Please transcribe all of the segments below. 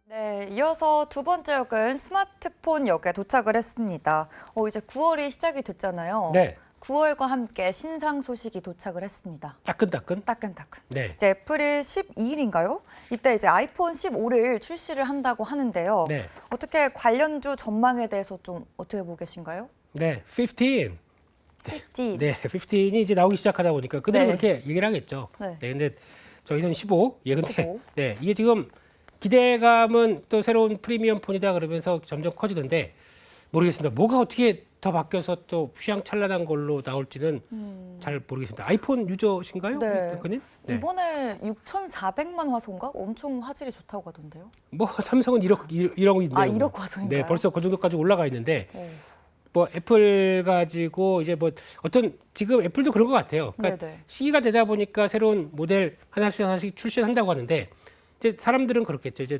네, 이어서 두 번째 역은 스마트폰 역에 도착을 했습니다. 이제 9월이 시작이 됐잖아요. 네. 9월과 함께 신상 소식이 도착을 했습니다. 따끈따끈. 따끈따끈. 네. 이제 애플이 12일인가요? 이때 이제 아이폰 15를 출시를 한다고 하는데요. 네. 어떻게 관련주 전망에 대해서 좀 어떻게 보고 계신가요? 네. 15. 15. 네. 15이 이제 나오기 시작하다 보니까 그대로 네. 그렇게 얘기를 하겠죠. 네. 네. 근데 저희는 15. 예, 근데 15. 네. 이게 지금 기대감은 또 새로운 프리미엄 폰이다 그러면서 점점 커지던데 모르겠습니다. 뭐가 어떻게 더 바뀌어서 또 휘황찬란한 걸로 나올지는 잘 모르겠습니다. 아이폰 유저신가요? 네. 덩크님? 네. 이번에 6,400만 화소인가? 엄청 화질이 좋다고 하던데요. 뭐 삼성은 1억인데요. 아, 1억 화소인가요? 네, 벌써 그 정도까지 올라가 있는데 오. 뭐 애플 가지고 이제 뭐 어떤 지금 애플도 그런 것 같아요. 그러니까 네네. 시기가 되다 보니까 새로운 모델 하나씩 출시한다고 하는데 이제 사람들은 그렇겠죠. 이제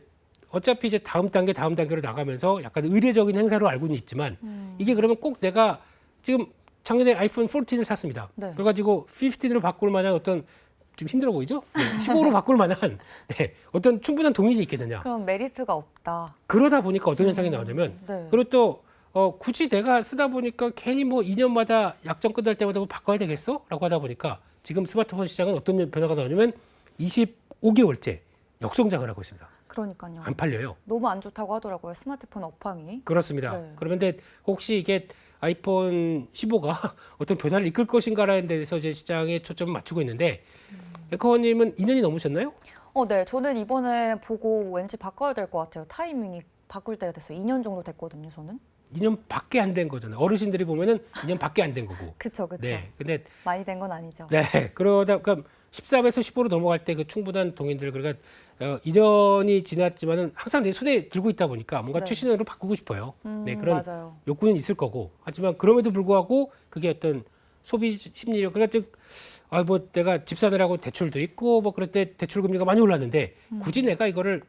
어차피 이제 다음 단계로 나가면서 약간 의례적인 행사로 알고는 있지만 이게 그러면 꼭 내가 지금 작년에 아이폰 14를 샀습니다. 네. 그래가지고 15로 바꿀 만한 어떤 좀 힘들어 보이죠? 네, 15로 바꿀 만한 네, 어떤 충분한 동의이 있겠느냐. 그럼 메리트가 없다. 그러다 보니까 어떤 현상이 나오냐면 네. 그리고 또 굳이 내가 쓰다 보니까 괜히 뭐 2년마다 약정 끝날 때마다 뭐 바꿔야 되겠어? 라고 하다 보니까 지금 스마트폰 시장은 어떤 변화가 나오냐면 25개월째 역성장을 하고 있습니다. 그러니까요. 안 팔려요. 너무 안 좋다고 하더라고요. 스마트폰 업황이. 그렇습니다. 네. 그런데 혹시 이게 아이폰 15가 어떤 변화를 이끌 것인가라는 데서 이제 시장에 초점을 맞추고 있는데 에커님은 2년이 넘으셨나요? 네. 저는 이번에 보고 왠지 바꿔야 될 것 같아요. 타이밍이 바꿀 때가 됐어요. 2년 정도 됐거든요, 저는. 2년밖에 안 된 거잖아요. 어르신들이 보면은 2년밖에 안 된 거고. 그쵸. 네. 근데 많이 된 건 아니죠. 네. 그러다 그러니까 13에서 15로 넘어갈 때 그 충분한 동인들 그러니까 2년이 지났지만은 항상 내 손에 들고 있다 보니까 뭔가 네. 최신으로 바꾸고 싶어요. 네. 그런 맞아요. 욕구는 있을 거고. 하지만 그럼에도 불구하고 그게 어떤 소비 심리력 그러니까 즉 뭐 내가 집 사느라고 대출도 있고 뭐 그럴 때 대출 금리가 많이 올랐는데 굳이 내가 이거를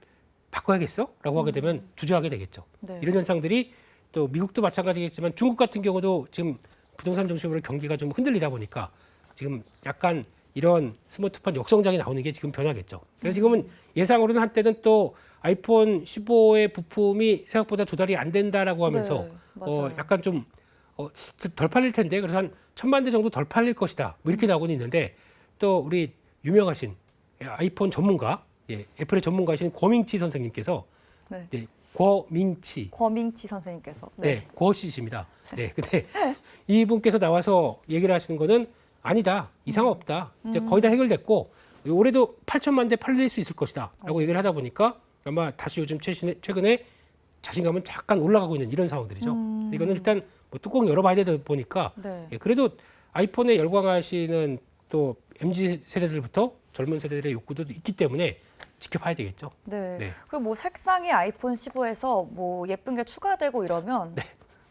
바꿔야겠어?라고 하게 되면 주저하게 되겠죠. 네. 이런 현상들이 또 미국도 마찬가지겠지만 중국 같은 경우도 지금 부동산 중심으로 경기가 좀 흔들리다 보니까 지금 약간 이런 스마트폰 역성장이 나오는 게 지금 변화겠죠. 그래서 지금은 예상으로는 한때는 또 아이폰 15의 부품이 생각보다 조달이 안 된다라고 하면서 네, 맞아요. 약간 좀 덜 팔릴 텐데 그래서 한 1,000만 대 정도 덜 팔릴 것이다. 뭐 이렇게 나오고는 있는데 또 우리 유명하신 아이폰 전문가, 애플의 전문가이신 고밍치 선생님께서 네. 네, 고밍치 권민치 선생님께서. 네, 고씨십니다. 네, 근데 이분께서 나와서 얘기를 하시는 거는 아니다, 이상 없다, 이제 거의 다 해결됐고 올해도 8천만 대 팔릴 수 있을 것이다라고 얘기를 하다 보니까 아마 다시 요즘 최근에 자신감은 잠깐 올라가고 있는 이런 상황들이죠. 이거는 일단 뭐 뚜껑 열어봐야 되다 보니까 네. 그래도 아이폰에 열광하시는 또 MZ 세대들부터 젊은 세대들의 욕구도 있기 때문에 지켜봐야 되겠죠. 네. 네. 그리고 뭐 색상이 아이폰 15에서 뭐 예쁜 게 추가되고 이러면 네.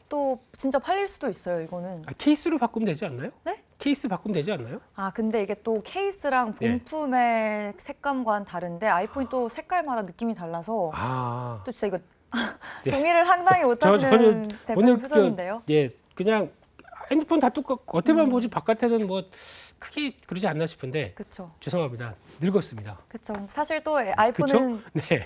또 진짜 팔릴 수도 있어요, 이거는. 케이스로 바꾸면 되지 않나요? 네? 케이스 바꾸면 되지 않나요? 근데 이게 또 케이스랑 네. 본품의 색감과는 다른데 아이폰이 또 색깔마다 느낌이 달라서 또 진짜 이거 네. 동의를 상당히 못하시는 대표님 표정인데요. 그냥 핸드폰 다 똑같고 겉에만 보지 바깥에는 뭐 크게 그러지 않나 싶은데 그렇죠. 죄송합니다. 늙었습니다. 그렇죠. 사실 또 그렇죠? 아이폰은 네.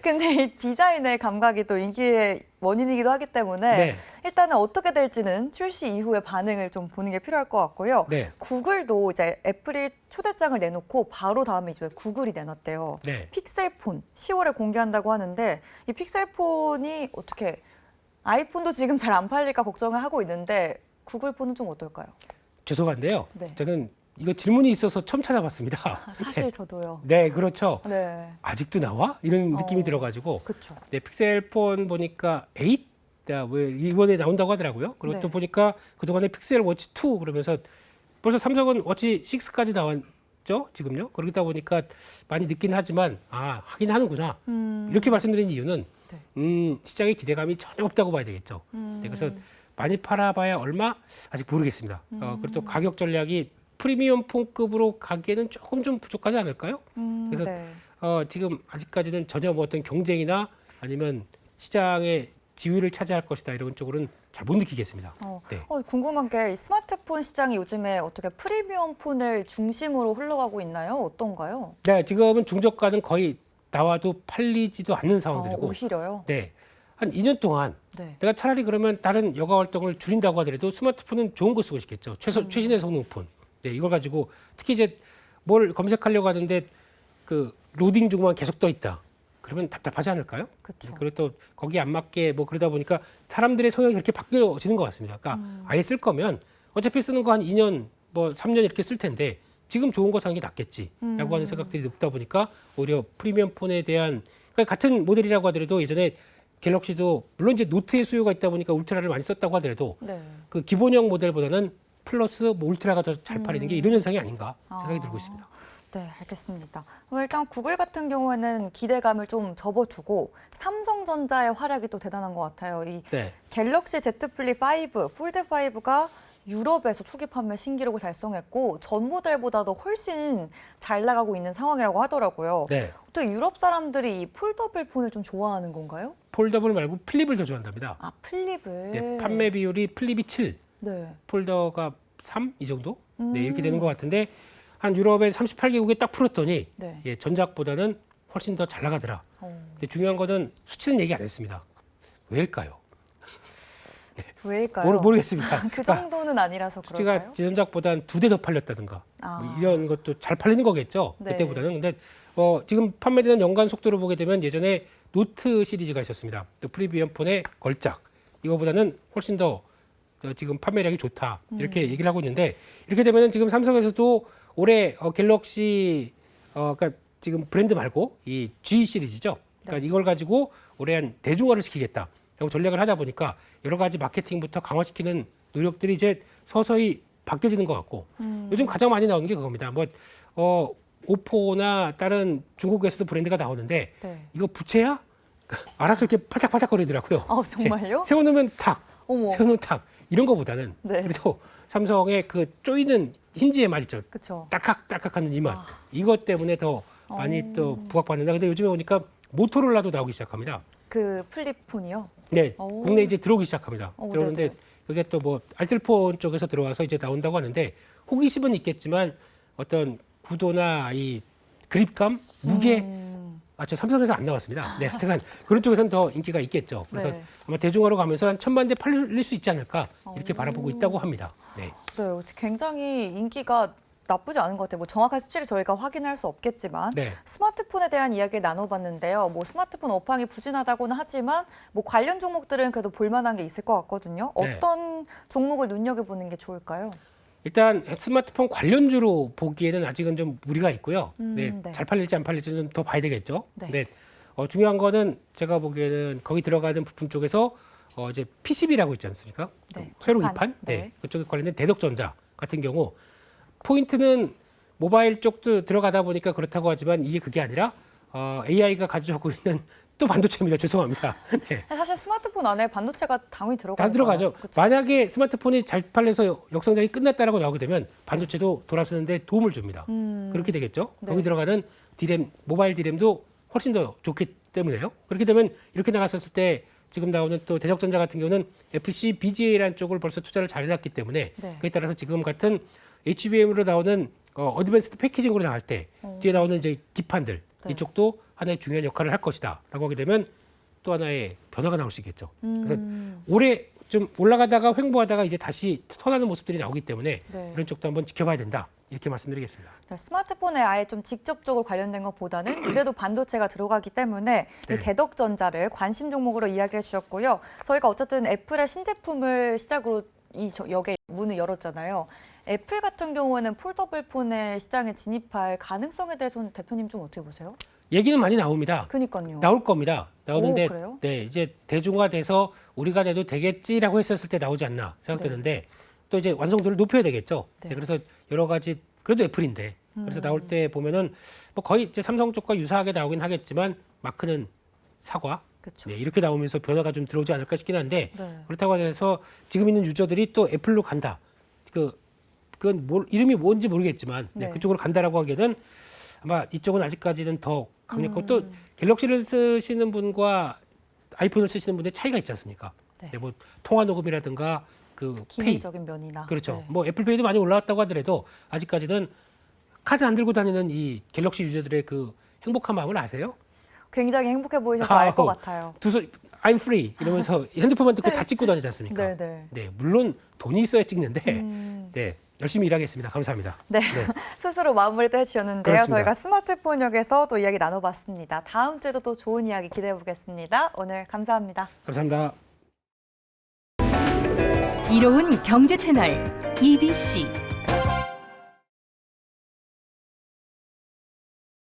근데 이 디자인의 감각이 또 인기의 원인이기도 하기 때문에 네. 일단은 어떻게 될지는 출시 이후의 반응을 좀 보는 게 필요할 것 같고요. 네. 구글도 이제 애플이 초대장을 내놓고 바로 다음에 이제 구글이 내놨대요. 네. 픽셀폰 10월에 공개한다고 하는데 이 픽셀폰이 어떻게 아이폰도 지금 잘 안 팔릴까 걱정을 하고 있는데 구글 폰은 좀 어떨까요? 죄송한데요. 네. 저는 이거 질문이 있어서 처음 찾아봤습니다. 사실 저도요. 네, 그렇죠. 네. 아직도 나와? 이런 느낌이 들어가지고 그렇죠. 네, 픽셀폰 보니까 8? 왜 이번에 나온다고 하더라고요. 그리고 네. 또 보니까 그동안에 픽셀 워치 2 그러면서 벌써 삼성은 워치 6까지 나왔죠. 지금요. 그러다 보니까 많이 늦긴 하지만 하긴 하는구나. 이렇게 말씀드린 이유는 시장의 기대감이 전혀 없다고 봐야 되겠죠. 네, 그래서 많이 팔아봐야 얼마? 아직 모르겠습니다. 그리고 또 가격 전략이 프리미엄 폰급으로 가기에는 조금 좀 부족하지 않을까요? 그래서 네. 지금 아직까지는 전혀 뭐 어떤 경쟁이나 아니면 시장의 지위를 차지할 것이다 이런 쪽으로는 잘 못 느끼겠습니다. 네. 궁금한 게 이 스마트폰 시장이 요즘에 어떻게 프리미엄 폰을 중심으로 흘러가고 있나요? 어떤가요? 네, 지금은 중저가는 거의 나와도 팔리지도 않는 상황들이고, 오히려요? 네, 한 2년 동안 네. 내가 차라리 그러면 다른 여가 활동을 줄인다고 하더라도 스마트폰은 좋은 거 쓰고 싶겠죠. 최신의 성능폰. 네, 이걸 가지고 특히 이제 뭘 검색하려고 하는데 그 로딩 중만 계속 떠 있다. 그러면 답답하지 않을까요? 그렇죠. 그리고 또 거기에 안 맞게 뭐 그러다 보니까 사람들의 성향이 그렇게 바뀌어지는 것 같습니다. 그러니까 아예 쓸 거면 어차피 쓰는 거 한 2년 뭐 3년 이렇게 쓸 텐데 지금 좋은 거 사는 게 낫겠지라고 하는 생각들이 높다 보니까 오히려 프리미엄 폰에 대한 그러니까 같은 모델이라고 하더라도 예전에 갤럭시도 물론 이제 노트의 수요가 있다 보니까 울트라를 많이 썼다고 하더라도 네. 그 기본형 모델보다는 플러스 뭐 울트라가 더 잘 팔리는 게 이런 현상이 아닌가 생각이 들고 있습니다. 네, 알겠습니다. 그럼 일단 구글 같은 경우에는 기대감을 좀 접어두고 삼성전자의 활약이 또 대단한 것 같아요. 이 네. 갤럭시 Z 플립 5, 폴드 5가 유럽에서 초기 판매 신기록을 달성했고 전 모델보다도 훨씬 잘 나가고 있는 상황이라고 하더라고요. 네. 또 유럽 사람들이 이 폴더블 폰을 좀 좋아하는 건가요? 폴더블 말고 플립을 더 좋아한답니다. 아, 플립을. 네, 판매 비율이 플립이 7, 네. 폴더가 3 이 정도? 네, 이렇게 되는 것 같은데 한 유럽의 38개국에 딱 풀었더니 네. 예, 전작보다는 훨씬 더 잘 나가더라. 근데 중요한 거는 수치는 얘기 안 했습니다. 왜일까요? 왜일까요? 모르겠습니다. 그 정도는 아니라서 수치가 그럴까요? 지전작보다는 2대 더 팔렸다든가 아. 뭐 이런 것도 잘 팔리는 거겠죠. 네. 그때보다는. 근데 지금 판매되는 연간 속도를 보게 되면 예전에 노트 시리즈가 있었습니다. 또 프리미엄 폰의 걸작. 이거보다는 훨씬 더 지금 판매량이 좋다. 이렇게 얘기를 하고 있는데 이렇게 되면 지금 삼성에서도 올해 갤럭시 그러니까 지금 브랜드 말고 이 G 시리즈죠. 그러니까 이걸 가지고 올해 한 대중화를 시키겠다. 라고 전략을 하다 보니까 여러 가지 마케팅부터 강화시키는 노력들이 이제 서서히 바뀌어지는 것 같고 요즘 가장 많이 나오는 게 그겁니다. 오포나 다른 중국에서도 브랜드가 나오는데 네. 이거 부채야? 알아서 이렇게 팔딱팔딱거리더라고요. 정말요? 세워놓으면 탁, 어머. 세워놓으면 탁 이런 거보다는 네. 그래도 삼성의 그 쪼이는 힌지의 맛 있죠. 그렇죠. 딱딱딱딱하는 이 맛. 이것 때문에 더 많이 또 부각받는다. 근데 요즘에 보니까 모토로라도 나오기 시작합니다. 그 플립폰이요? 네, 오. 국내 이제 들어오기 시작합니다. 들어오는데 네네. 그게 또 뭐 알뜰폰 쪽에서 들어와서 이제 나온다고 하는데 호기심은 있겠지만 어떤 구도나 이 그립감, 무게 저 삼성에서 안 나왔습니다. 네, 하여튼 그런 쪽에서는 더 인기가 있겠죠. 그래서 네. 아마 대중화로 가면서 한 1,000만 대 팔릴 수 있지 않을까 이렇게 바라보고 있다고 합니다. 네. 네, 굉장히 인기가 나쁘지 않은 것 같아요. 뭐 정확한 수치를 저희가 확인할 수 없겠지만 네. 스마트폰에 대한 이야기를 나눠봤는데요. 뭐 스마트폰 업황이 부진하다고는 하지만 뭐 관련 종목들은 그래도 볼만한 게 있을 것 같거든요. 네. 어떤 종목을 눈여겨보는 게 좋을까요? 일단 스마트폰 관련주로 보기에는 아직은 좀 무리가 있고요. 네, 네. 잘 팔릴지 안 팔릴지는 더 봐야 되겠죠. 네. 근데 중요한 거는 제가 보기에는 거기 들어가는 부품 쪽에서 이제 PCB라고 있지 않습니까? 네, 회로 기판. 기판, 네. 네, 그쪽에 관련된 대덕전자 같은 경우 포인트는 모바일 쪽도 들어가다 보니까 그렇다고 하지만 이게 그게 아니라 AI가 가지고 있는 또 반도체입니다. 죄송합니다. 네. 사실 스마트폰 안에 반도체가 당연히 다 들어가요. 들어가죠. 만약에 스마트폰이 잘 팔려서 역성장이 끝났다라고 나오게 되면 반도체도 돌아서는데 도움을 줍니다. 그렇게 되겠죠. 네. 거기 들어가는 디램, 모바일 디램도 훨씬 더 좋기 때문에요. 그렇게 되면 이렇게 나갔었을 때 지금 나오는 또 대덕전자 같은 경우는 FC, BGA라는 쪽을 벌써 투자를 잘 해놨기 때문에 네. 그에 따라서 지금 같은 HBM으로 나오는 어드밴스드 패키징으로 나갈 때 뒤에 나오는 이제 기판들 네. 이쪽도 하나의 중요한 역할을 할 것이다라고 하게 되면 또 하나의 변화가 나올 수 있겠죠. 그래서 올해 좀 올라가다가 횡보하다가 이제 다시 턴하는 모습들이 나오기 때문에 네. 이런 쪽도 한번 지켜봐야 된다 이렇게 말씀드리겠습니다. 네, 스마트폰에 아예 좀 직접적으로 관련된 것보다는 그래도 반도체가 들어가기 때문에 네. 이 대덕전자를 관심 종목으로 이야기를 해주셨고요. 저희가 어쨌든 애플의 신제품을 시작으로 역에 문을 열었잖아요. 애플 같은 경우에는 폴더블 폰의 시장에 진입할 가능성에 대해서는 대표님 좀 어떻게 보세요? 얘기는 많이 나옵니다. 그니까요. 나올 겁니다. 나오는데 그래요? 네, 이제 대중화돼서 우리가 돼도 되겠지라고 했었을 때 나오지 않나 생각되는데 또 이제 완성도를 높여야 되겠죠. 네. 네, 그래서 여러 가지 그래도 애플인데 그래서 나올 때 보면은 뭐 거의 이제 삼성 쪽과 유사하게 나오긴 하겠지만 마크는 사과 그렇죠. 네, 이렇게 나오면서 변화가 좀 들어오지 않을까 싶긴 한데 네. 그렇다고 해서 지금 있는 유저들이 또 애플로 간다. 그건 이름이 뭔지 모르겠지만 네, 네. 그쪽으로 간다라고 하기에는 아마 이쪽은 아직까지는 더 강력하고 또 갤럭시를 쓰시는 분과 아이폰을 쓰시는 분의 차이가 있지 않습니까? 네. 네, 뭐 통화 녹음이라든가 그 페이, 기능적인 면이나. 그렇죠. 네. 뭐 애플페이도 많이 올라왔다고 하더라도 아직까지는 카드 안 들고 다니는 이 갤럭시 유저들의 그 행복한 마음을 아세요? 굉장히 행복해 보이셔서 알 것 같아요. I'm free 이러면서 핸드폰만 듣고 다 찍고 다니지 않습니까? 네, 네. 네, 물론 돈이 있어야 찍는데 네, 열심히 일하겠습니다. 감사합니다. 네, 스스로 마무리도 해주셨는데요. 그렇습니다. 저희가 스마트폰역에서 또 이야기 나눠봤습니다. 다음 주에도 또 좋은 이야기 기대해 보겠습니다. 오늘 감사합니다. 감사합니다. 이로운 경제 채널 EBC